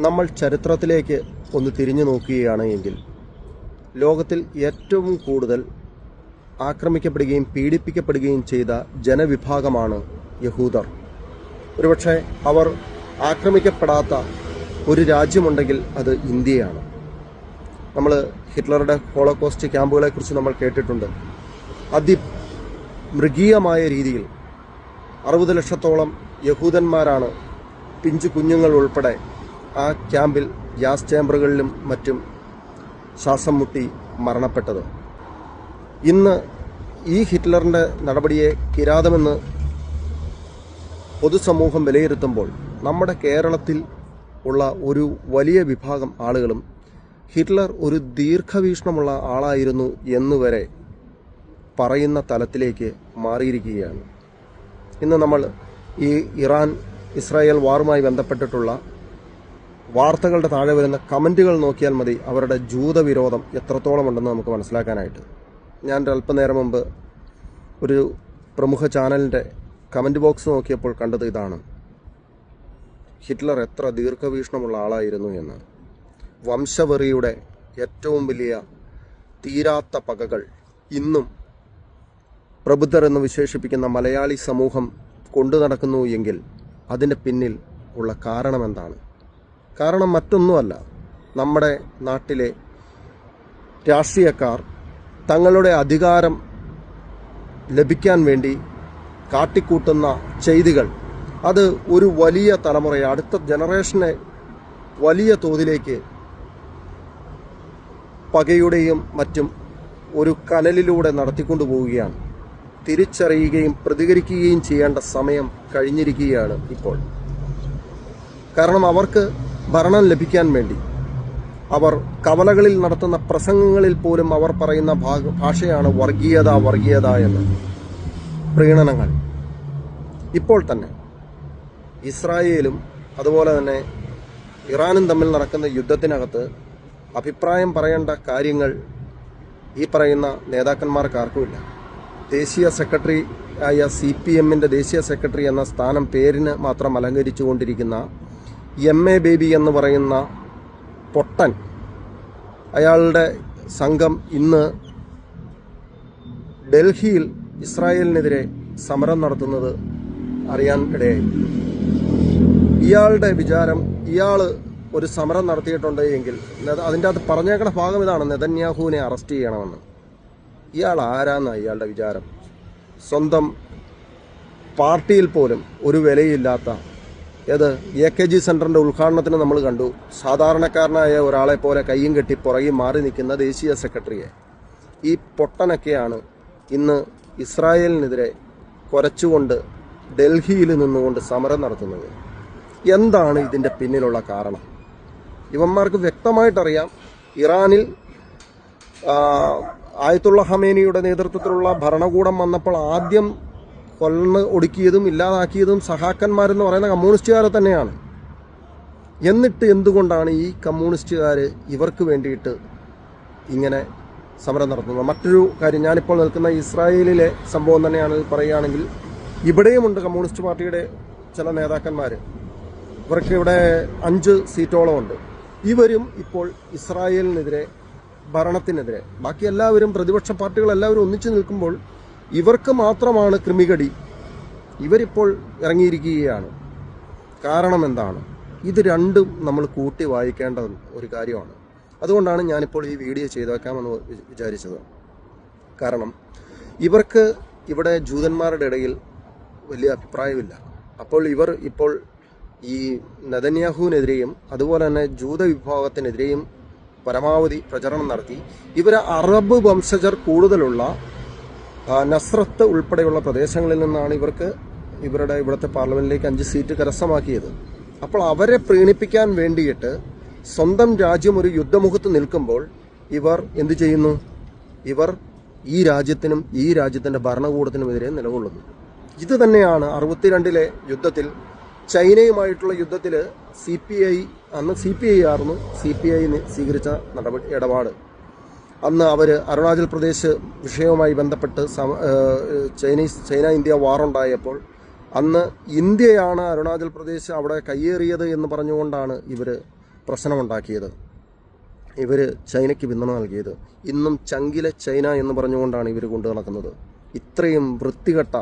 നമ്മൾ ചരിത്രത്തിലേക്ക് ഒന്ന് തിരിഞ്ഞു നോക്കുകയാണ് എങ്കിൽ ലോകത്തിൽ ഏറ്റവും കൂടുതൽ ആക്രമിക്കപ്പെടുകയും പീഡിപ്പിക്കപ്പെടുകയും ചെയ്ത ജനവിഭാഗമാണ് യഹൂദർ. ഒരുപക്ഷെ അവർ ആക്രമിക്കപ്പെടാത്ത ഒരു രാജ്യമുണ്ടെങ്കിൽ അത് ഇന്ത്യയാണ്. നമ്മൾ ഹിറ്റ്ലറുടെ ഹോളോകോസ്റ്റ് ക്യാമ്പുകളെക്കുറിച്ച് നമ്മൾ കേട്ടിട്ടുണ്ട്. അതിമൃഗീയമായ രീതിയിൽ 60 ലക്ഷത്തോളം യഹൂദന്മാരാണ് പിഞ്ചു കുഞ്ഞുങ്ങൾ ഉൾപ്പെടെ ആ ക്യാമ്പിൽ ഗ്യാസ് ചേമ്പറുകളിലും മറ്റും ശ്വാസം മുട്ടി മരണപ്പെട്ടത്. ഇന്ന് ഈ ഹിറ്റ്ലറിൻ്റെ നടപടിയെ കിരാതമെന്ന് പൊതുസമൂഹം വിലയിരുത്തുമ്പോൾ നമ്മുടെ കേരളത്തിൽ ഉള്ള ഒരു വലിയ വിഭാഗം ആളുകളും ഹിറ്റ്ലർ ഒരു ദീർഘവീക്ഷണമുള്ള ആളായിരുന്നു എന്നുവരെ പറയുന്ന തലത്തിലേക്ക് മാറിയിരിക്കുകയാണ്. ഇന്ന് നമ്മൾ ഈ ഇറാൻ ഇസ്രായേൽ വാറുമായി ബന്ധപ്പെട്ടിട്ടുള്ള വാർത്തകളുടെ താഴെ വരുന്ന കമൻറ്റുകൾ നോക്കിയാൽ മതി അവരുടെ ജൂതവിരോധം എത്രത്തോളം ഉണ്ടെന്ന് നമുക്ക് മനസ്സിലാക്കാനായിട്ട്. ഞാൻ അല്പനേരം മുമ്പ് ഒരു പ്രമുഖ ചാനലിൻ്റെ കമൻറ്റ് ബോക്സ് നോക്കിയപ്പോൾ കണ്ടത് ഇതാണ്: ഹിറ്റ്ലർ എത്ര ദീർഘവീക്ഷണമുള്ള ആളായിരുന്നു എന്ന്. വംശവെറിയുടെ ഏറ്റവും വലിയ തീരാത്ത പകകൾ ഇന്നും പ്രബുദ്ധർ എന്ന് വിശേഷിപ്പിക്കുന്ന മലയാളി സമൂഹം കൊണ്ടു നടക്കുന്നു എങ്കിൽ അതിൻ്റെ പിന്നിൽ ഉള്ള കാരണം എന്താണ്? കാരണം മറ്റൊന്നുമല്ല, നമ്മുടെ നാട്ടിലെ രാഷ്ട്രീയക്കാർ തങ്ങളുടെ അധികാരം ലഭിക്കാൻ വേണ്ടി കാട്ടിക്കൂട്ടുന്ന ചെയ്തികൾ അത് ഒരു വലിയ തലമുറയെ, അടുത്ത ജനറേഷനെ വലിയ തോതിലേക്ക് പകയുടെയും മറ്റും ഒരു കനലിലൂടെ നടത്തിക്കൊണ്ടു പോവുകയാണ്. തിരിച്ചറിയുകയും പ്രതികരിക്കുകയും ചെയ്യേണ്ട സമയം കഴിഞ്ഞിരിക്കുകയാണ് ഇപ്പോൾ. കാരണം അവർക്ക് ഭരണം ലഭിക്കാൻ വേണ്ടി അവർ കവലകളിൽ നടത്തുന്ന പ്രസംഗങ്ങളിൽ പോലും അവർ പറയുന്ന ഭാഷയാണ് വർഗീയത വർഗീയത എന്ന്. പ്രീണനങ്ങൾ ഇപ്പോൾ തന്നെ ഇസ്രായേലും അതുപോലെ തന്നെ ഇറാനും തമ്മിൽ നടക്കുന്ന യുദ്ധത്തിനകത്ത് അഭിപ്രായം പറയേണ്ട കാര്യങ്ങൾ ഈ പറയുന്ന നേതാക്കന്മാർക്കാർക്കുമില്ല. ദേശീയ സെക്രട്ടറി ആയ CPMൻ്റെ ദേശീയ സെക്രട്ടറി എന്ന സ്ഥാനം പേരിന് മാത്രം അലങ്കരിച്ചുകൊണ്ടിരിക്കുന്ന MA ബേബി എന്ന് പറയുന്ന പൊട്ടൻ, അയാളുടെ സംഘം ഇന്ന് ഡൽഹിയിൽ ഇസ്രായേലിനെതിരെ സമരം നടത്തുന്നത് അറിയാൻ ഇടയായി. ഇയാളുടെ വിചാരം, ഇയാൾ ഒരു സമരം നടത്തിയിട്ടുണ്ട് എങ്കിൽ അതിൻ്റെ അകത്ത് പറഞ്ഞേക്കണ ഭാഗം ഇതാണ്: നെതന്യാഹുവിനെ അറസ്റ്റ് ചെയ്യണമെന്ന്. ഇയാൾ ആരാന്നാണ് ഇയാളുടെ വിചാരം? സ്വന്തം പാർട്ടിയിൽ പോലും ഒരു വിലയില്ലാത്ത ഏത് AKG സെൻറ്ററിൻ്റെ ഉദ്ഘാടനത്തിന് നമ്മൾ കണ്ടു, സാധാരണക്കാരനായ ഒരാളെ പോലെ കയ്യും കെട്ടി പുറകിൽ മാറി നിൽക്കുന്ന ദേശീയ സെക്രട്ടറിയെ. ഈ പൊട്ടനൊക്കെയാണ് ഇന്ന് ഇസ്രായേലിനെതിരെ കുരച്ചുകൊണ്ട് ഡൽഹിയിൽ നിന്നുകൊണ്ട് സമരം നടത്തുന്നത്. എന്താണ് ഇതിൻ്റെ പിന്നിലുള്ള കാരണം? ഇവന്മാർക്ക് വ്യക്തമായിട്ടറിയാം, ഇറാനിൽ ആയത്തുള്ള ഖമേനിയുടെ നേതൃത്വത്തിലുള്ള ഭരണകൂടം വന്നപ്പോൾ ആദ്യം കൊന്ന് ഒടുക്കിയതും ഇല്ലാതാക്കിയതും സഹാക്കന്മാരെന്ന് പറയുന്ന കമ്മ്യൂണിസ്റ്റുകാരെ തന്നെയാണ്. എന്നിട്ട് എന്തുകൊണ്ടാണ് ഈ കമ്മ്യൂണിസ്റ്റുകാർ ഇവർക്ക് വേണ്ടിയിട്ട് ഇങ്ങനെ സമരം നടത്തുന്നത്? മറ്റൊരു കാര്യം, ഞാനിപ്പോൾ നിൽക്കുന്ന ഇസ്രായേലിലെ സംഭവം തന്നെയാണ് പറയുകയാണെങ്കിൽ, ഇവിടെയുമുണ്ട് കമ്മ്യൂണിസ്റ്റ് പാർട്ടിയുടെ ചില നേതാക്കന്മാർ. ഇവർക്ക് ഇവിടെ 5 സീറ്റോളം ഉണ്ട്. ഇവരും ഇപ്പോൾ ഇസ്രായേലിനെതിരെ, ഭരണത്തിനെതിരെ, ബാക്കി എല്ലാവരും പ്രതിപക്ഷ പാർട്ടികളെല്ലാവരും ഒന്നിച്ചു നിൽക്കുമ്പോൾ ഇവർക്ക് മാത്രമാണ് ക്രിമികടി. ഇവരിപ്പോൾ ഇറങ്ങിയിരിക്കുകയാണ്. കാരണം എന്താണ്? ഇത് രണ്ടും നമ്മൾ കൂട്ടി വായിക്കേണ്ട ഒരു കാര്യമാണ്. അതുകൊണ്ടാണ് ഞാനിപ്പോൾ ഈ വീഡിയോ ചെയ്തേക്കാമെന്ന് വിചാരിച്ചത്. കാരണം ഇവർക്ക് ഇവിടെ ജൂതന്മാരുടെ ഇടയിൽ വലിയ അഭിപ്രായമില്ല. അപ്പോൾ ഇവർ ഇപ്പോൾ ഈ നെതന്യാഹുവിനെതിരെയും അതുപോലെ തന്നെ ജൂത വിഭാഗത്തിനെതിരെയും പരമാവധി പ്രചരണം നടത്തി. ഇവരെ അറബ് വംശജർ കൂടുതലുള്ള നസ്രത്ത് ഉൾപ്പെടെയുള്ള പ്രദേശങ്ങളിൽ നിന്നാണ് ഇവിടുത്തെ പാർലമെന്റിലേക്ക് 5 സീറ്റ് കരസ്ഥമാക്കിയത്. അപ്പോൾ അവരെ പ്രീണിപ്പിക്കാൻ വേണ്ടിയിട്ട് സ്വന്തം രാജ്യം ഒരു യുദ്ധമുഖത്ത് നിൽക്കുമ്പോൾ ഇവർ എന്തു ചെയ്യുന്നു? ഇവർ ഈ രാജ്യത്തിനും ഈ രാജ്യത്തിൻ്റെ ഭരണകൂടത്തിനുമെതിരെ നിലകൊള്ളുന്നു. ഇത് തന്നെയാണ് 62-ലെ യുദ്ധത്തിൽ, ചൈനയുമായിട്ടുള്ള യുദ്ധത്തിൽ അന്ന് CPI ആയിരുന്നു, CPI സ്വീകരിച്ച ഇടപാട്. അന്ന് അവർ അരുണാചൽ പ്രദേശ് വിഷയവുമായി ബന്ധപ്പെട്ട് ചൈന ഇന്ത്യ വാറുണ്ടായപ്പോൾ അന്ന് ഇന്ത്യയാണ് അരുണാചൽ പ്രദേശ് അവിടെ കയ്യേറിയത് എന്ന് പറഞ്ഞുകൊണ്ടാണ് ഇവർ പ്രശ്നമുണ്ടാക്കിയത്, ഇവർ ചൈനയ്ക്ക് പിന്തുണ നൽകിയത്. ഇന്നും ചങ്കിലെ ചൈന എന്ന് പറഞ്ഞുകൊണ്ടാണ് ഇവർ കൊണ്ടു നടക്കുന്നത്. ഇത്രയും വൃത്തികെട്ട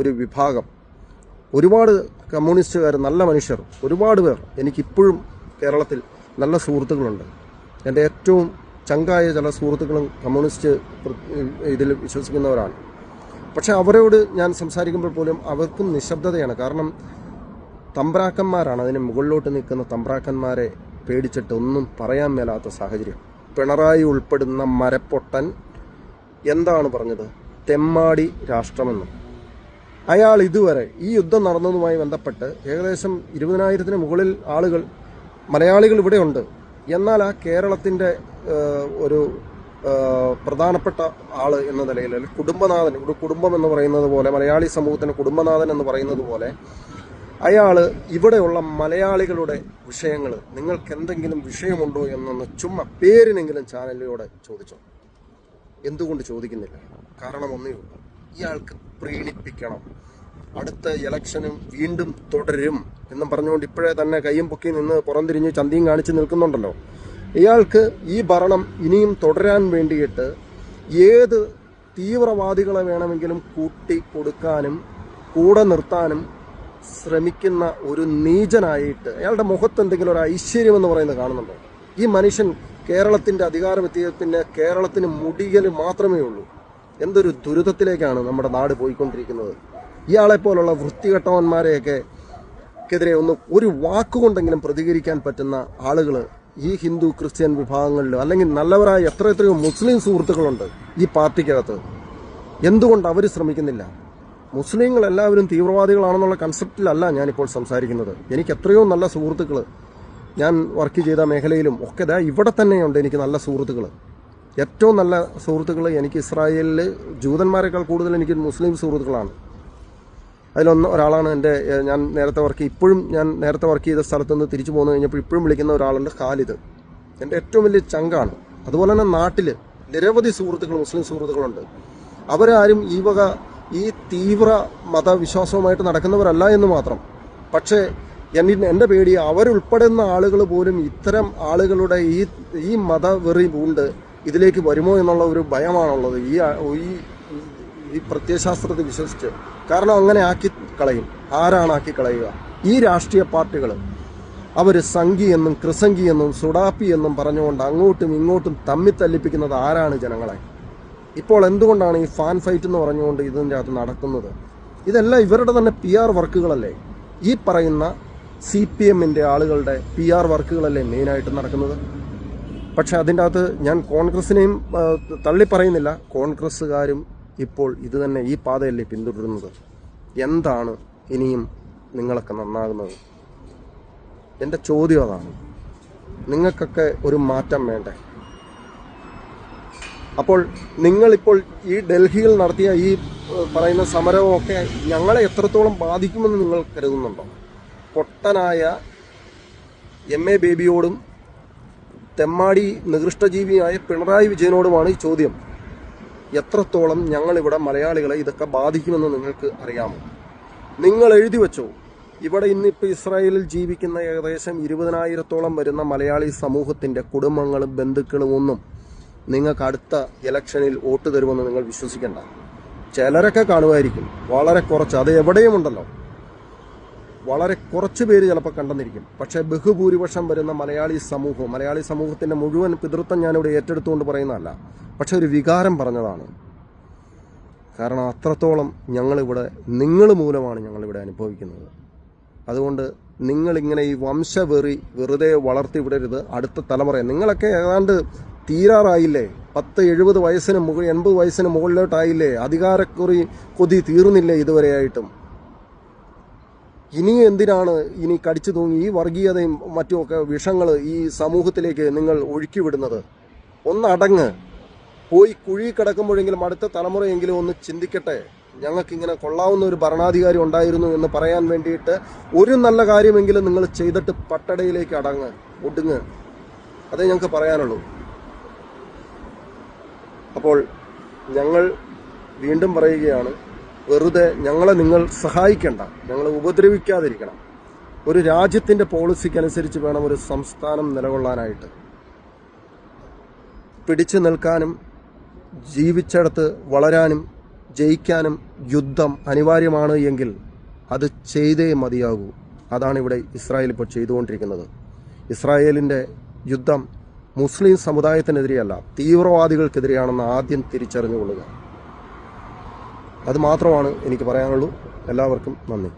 ഒരു വിഭാഗം, ഒരുപാട് കമ്മ്യൂണിസ്റ്റുകാർ, നല്ല മനുഷ്യർ, ഒരുപാട് പേർ എനിക്കിപ്പോഴും കേരളത്തിൽ നല്ല സുഹൃത്തുക്കളുണ്ട്. എൻ്റെ ഏറ്റവും ചങ്കായ ചില സുഹൃത്തുക്കളും കമ്മ്യൂണിസ്റ്റ് ഇതിൽ വിശ്വസിക്കുന്നവരാണ്. പക്ഷേ അവരോട് ഞാൻ സംസാരിക്കുമ്പോൾ പോലും അവർക്കും നിശബ്ദതയാണ്. കാരണം തമ്പ്രാക്കന്മാരാണ്, അതിന് മുകളിലോട്ട് നിൽക്കുന്ന തമ്പ്രാക്കന്മാരെ പേടിച്ചിട്ട് ഒന്നും പറയാൻ മേലാത്ത സാഹചര്യം. പിണറായി ഉൾപ്പെടുന്ന മരപ്പൊട്ടൻ എന്താണ് പറഞ്ഞത്? തെമ്മാടി രാഷ്ട്രമെന്നും. അയാൾ ഇതുവരെ ഈ യുദ്ധം നടന്നതുമായി ബന്ധപ്പെട്ട് ഏകദേശം 20,000-ന് മുകളിൽ ആളുകൾ, മലയാളികൾ ഇവിടെയുണ്ട്. എന്നാൽ ആ കേരളത്തിൻ്റെ ഒരു പ്രധാനപ്പെട്ട ആൾ എന്ന നിലയിൽ, അല്ലെങ്കിൽ കുടുംബനാഥൻ, ഒരു കുടുംബം എന്ന് പറയുന്നത് പോലെ, മലയാളി സമൂഹത്തിന് കുടുംബനാഥൻ എന്ന് പറയുന്നത് പോലെ, അയാൾ ഇവിടെയുള്ള മലയാളികളുടെ വിഷയങ്ങൾ, നിങ്ങൾക്ക് എന്തെങ്കിലും വിഷയമുണ്ടോ എന്നൊന്ന് ചുമ്മാ പേരിനെങ്കിലും ചാനലിലൂടെ ചോദിച്ചോ. എന്തുകൊണ്ട് ചോദിക്കുന്നില്ല? കാരണം ഒന്നേ ഉള്ളൂ, ഇയാൾക്ക് പ്രീണിപ്പിക്കണം. അടുത്ത ഇലക്ഷനും വീണ്ടും തുടരും എന്നും പറഞ്ഞുകൊണ്ട് ഇപ്പോഴേ തന്നെ കയ്യും പൊക്കി നിന്ന് പുറംതിരിഞ്ഞ് ചന്തിയും കാണിച്ച് നിൽക്കുന്നുണ്ടല്ലോ. ഇയാൾക്ക് ഈ ഭരണം ഇനിയും തുടരാൻ വേണ്ടിയിട്ട് ഏത് തീവ്രവാദികളെ വേണമെങ്കിലും കൂട്ടി കൊടുക്കാനും കൂടെ നിർത്താനും ശ്രമിക്കുന്ന ഒരു നീചനായിട്ട്, അയാളുടെ മുഖത്ത് എന്തെങ്കിലും ഒരു ഐശ്വര്യം എന്ന് പറയുന്നത് കാണുന്നുണ്ടോ? ഈ മനുഷ്യൻ കേരളത്തിൻ്റെ അധികാരമെത്തിയ പിന്നെ കേരളത്തിന് മുടികൽ മാത്രമേ ഉള്ളൂ. എന്തൊരു ദുരിതത്തിലേക്കാണ് നമ്മുടെ നാട് പോയിക്കൊണ്ടിരിക്കുന്നത്. ഇയാളെപ്പോലുള്ള വൃത്തികെട്ടവന്മാരെയൊക്കെതിരെ ഒരു വാക്കുകൊണ്ടെങ്കിലും പ്രതികരിക്കാൻ പറ്റുന്ന ആളുകൾ ഈ ഹിന്ദു ക്രിസ്ത്യൻ വിഭാഗങ്ങളിൽ, അല്ലെങ്കിൽ നല്ലവരായ എത്രയോ മുസ്ലിം സുഹൃത്തുക്കളുണ്ട് ഈ പാർട്ടിക്കകത്ത്. എന്തുകൊണ്ട് അവർ ശ്രമിക്കുന്നില്ല? മുസ്ലിങ്ങൾ എല്ലാവരും തീവ്രവാദികളാണെന്നുള്ള കൺസെപ്റ്റിലല്ല ഞാനിപ്പോൾ സംസാരിക്കുന്നത്. എനിക്ക് എത്രയോ നല്ല സുഹൃത്തുക്കൾ, ഞാൻ വർക്ക് ചെയ്ത മേഖലയിലും ഒക്കെ ഇവിടെ തന്നെയുണ്ട് എനിക്ക് നല്ല സുഹൃത്തുക്കൾ. ഏറ്റവും നല്ല സുഹൃത്തുക്കൾ എനിക്ക് ഇസ്രായേലിൽ ജൂതന്മാരെക്കാൾ കൂടുതൽ എനിക്ക് മുസ്ലിം സുഹൃത്തുക്കളാണ്. ഒരാളാണ് ഞാൻ നേരത്തെ വർക്ക് ചെയ്ത സ്ഥലത്ത് നിന്ന് തിരിച്ചു പോന്നു കഴിഞ്ഞപ്പോൾ ഇപ്പോഴും വിളിക്കുന്ന ഒരാളുണ്ട്, ഖാലിദ്. എൻ്റെ ഏറ്റവും വലിയ ചങ്കാണ്. അതുപോലെ തന്നെ നാട്ടിൽ നിരവധി സുഹൃത്തുക്കൾ, മുസ്ലിം സുഹൃത്തുക്കളുണ്ട്. അവരാരും ഈ തീവ്ര മതവിശ്വാസവുമായിട്ട് നടക്കുന്നവരല്ല എന്ന് മാത്രം. പക്ഷേ എൻ്റെ പേടി, അവരുൾപ്പെടുന്ന ആളുകൾ പോലും ഇത്തരം ആളുകളുടെ ഈ മതവെറി പൂണ്ട് ഇതിലേക്ക് വരുമോ എന്നുള്ള ഒരു ഭയമാണുള്ളത് ഈ പ്രത്യയശാസ്ത്രത്തിൽ വിശ്വസിച്ച്. കാരണം അങ്ങനെ ആക്കി കളയും. ആരാണ് ആക്കി കളയുക? ഈ രാഷ്ട്രീയ പാർട്ടികൾ. അവർ സംഘി എന്നും ക്രിസംഘി എന്നും സുഡാപ്പി എന്നും പറഞ്ഞുകൊണ്ട് അങ്ങോട്ടും ഇങ്ങോട്ടും തമ്മിത്തല്ലിപ്പിക്കുന്നത് ആരാണ്? ജനങ്ങളെ. ഇപ്പോൾ എന്തുകൊണ്ടാണ് ഈ ഫാൻ ഫൈറ്റ് എന്ന് പറഞ്ഞുകൊണ്ട് ഇതിൻ്റെ അകത്ത് നടക്കുന്നത്? ഇതെല്ലാം ഇവരുടെ തന്നെ PR വർക്കുകളല്ലേ? ഈ പറയുന്ന CPM-ൻ്റെ ആളുകളുടെ PR വർക്കുകളല്ലേ മെയിനായിട്ട് നടക്കുന്നത്? പക്ഷെ അതിൻ്റെ അകത്ത് ഞാൻ കോൺഗ്രസിനെയും തള്ളി പറയുന്നില്ല. കോൺഗ്രസ്സുകാരും ഇപ്പോൾ ഇത് തന്നെ, ഈ പാതയല്ലേ പിന്തുടരുന്നത്. എന്താണ് ഇനിയും നിങ്ങളൊക്കെ നന്നാകുന്നത്? എൻ്റെ ചോദ്യം അതാണ്. നിങ്ങൾക്കൊക്കെ ഒരു മാറ്റം വേണ്ടേ? അപ്പോൾ നിങ്ങളിപ്പോൾ ഈ ഡൽഹിയിൽ നടത്തിയ ഈ പറയുന്ന സമരമൊക്കെ ഞങ്ങളെ എത്രത്തോളം ബാധിക്കുമെന്ന് നിങ്ങൾ കരുതുന്നുണ്ടോ? പൊട്ടനായ MA ബേബിയോടും തെമ്മാടി നികൃഷ്ടജീവിയായ പിണറായി വിജയനോടുമാണ് ഈ ചോദ്യം. എത്രത്തോളം ഞങ്ങളിവിടെ മലയാളികളെ ഇതൊക്കെ ബാധിക്കുമെന്ന് നിങ്ങൾക്ക് അറിയാമോ? നിങ്ങൾ എഴുതി വെച്ചോ. ഇവിടെ ഇന്നിപ്പോൾ ഇസ്രായേലിൽ ജീവിക്കുന്ന ഏകദേശം 20,000-ഓളം വരുന്ന മലയാളി സമൂഹത്തിൻ്റെ കുടുംബങ്ങളും ബന്ധുക്കളും ഒന്നും നിങ്ങൾക്ക് അടുത്ത ഇലക്ഷനിൽ വോട്ട് തരുമെന്ന് നിങ്ങൾ വിശ്വസിക്കേണ്ട. ചിലരൊക്കെ കാണുമായിരിക്കും, വളരെ കുറച്ച്. അത് എവിടെയുമുണ്ടല്ലോ. വളരെ കുറച്ച് പേര് ചിലപ്പോൾ കണ്ടെന്നിരിക്കും. പക്ഷേ ബഹുഭൂരിപക്ഷം വരുന്ന മലയാളി സമൂഹത്തിൻ്റെ മുഴുവൻ പിതൃത്വം ഞാനിവിടെ ഏറ്റെടുത്തുകൊണ്ട് പറയുന്നതല്ല. പക്ഷെ ഒരു വികാരം പറഞ്ഞതാണ്. കാരണം അത്രത്തോളം ഞങ്ങളിവിടെ, നിങ്ങൾ മൂലമാണ് ഞങ്ങളിവിടെ അനുഭവിക്കുന്നത്. അതുകൊണ്ട് നിങ്ങളിങ്ങനെ ഈ വംശവെറി വെറുതെ വളർത്തി വിടരുത്. അടുത്ത തലമുറ നിങ്ങളൊക്കെ ഏതാണ്ട് തീരാറായില്ലേ? 70 വയസ്സിന് 80 വയസ്സിന് മുകളിലോട്ടായില്ലേ? കൊതി തീർന്നില്ലേ ഇതുവരെയായിട്ടും? ഇനിയും എന്തിനാണ് ഇനി കടിച്ചു തൂങ്ങി ഈ വർഗീയതയും മറ്റുമൊക്കെ വിഷങ്ങൾ ഈ സമൂഹത്തിലേക്ക് നിങ്ങൾ ഒഴുക്കി വിടുന്നത്? ഒന്നടങ്ങ്. പോയി കുഴി കിടക്കുമ്പോഴെങ്കിലും അടുത്ത തലമുറയെങ്കിലും ഒന്ന് ചിന്തിക്കട്ടെ. ഞങ്ങൾക്കിങ്ങനെ കൊള്ളാവുന്ന ഒരു ഭരണാധികാരി ഉണ്ടായിരുന്നു എന്ന് പറയാൻ വേണ്ടിയിട്ട് ഒരു നല്ല കാര്യമെങ്കിലും നിങ്ങൾ ചെയ്തിട്ട് പട്ടടയിലേക്ക് ഒടുങ്ങ്. അതേ ഞങ്ങൾക്ക് പറയാനുള്ളൂ. അപ്പോൾ ഞങ്ങൾ വീണ്ടും പറയുകയാണ്, വെറുതെ ഞങ്ങളെ നിങ്ങൾ സഹായിക്കണ്ട, ഞങ്ങളെ ഉപദ്രവിക്കാതിരിക്കണം. ഒരു രാജ്യത്തിൻ്റെ പോളിസിക്കനുസരിച്ച് വേണം ഒരു സംസ്ഥാനം നിലകൊള്ളാനായിട്ട്. പിടിച്ചു നിൽക്കാനും ജീവിച്ചിടത്ത് വളരാനും ജയിക്കാനും യുദ്ധം അനിവാര്യമാണ് എങ്കിൽ അത് ചെയ്തേ മതിയാകൂ. അതാണ് ഇവിടെ ഇസ്രായേൽ ഇപ്പോൾ ചെയ്തുകൊണ്ടിരിക്കുന്നത്. ഇസ്രായേലിൻ്റെ യുദ്ധം മുസ്ലിം സമുദായത്തിനെതിരെയല്ല, തീവ്രവാദികൾക്കെതിരെയാണെന്ന് ആദ്യം തിരിച്ചറിഞ്ഞുകൊള്ളുക. അത് മാത്രമാണ് എനിക്ക് പറയാനുള്ളൂ. എല്ലാവർക്കും നന്ദി.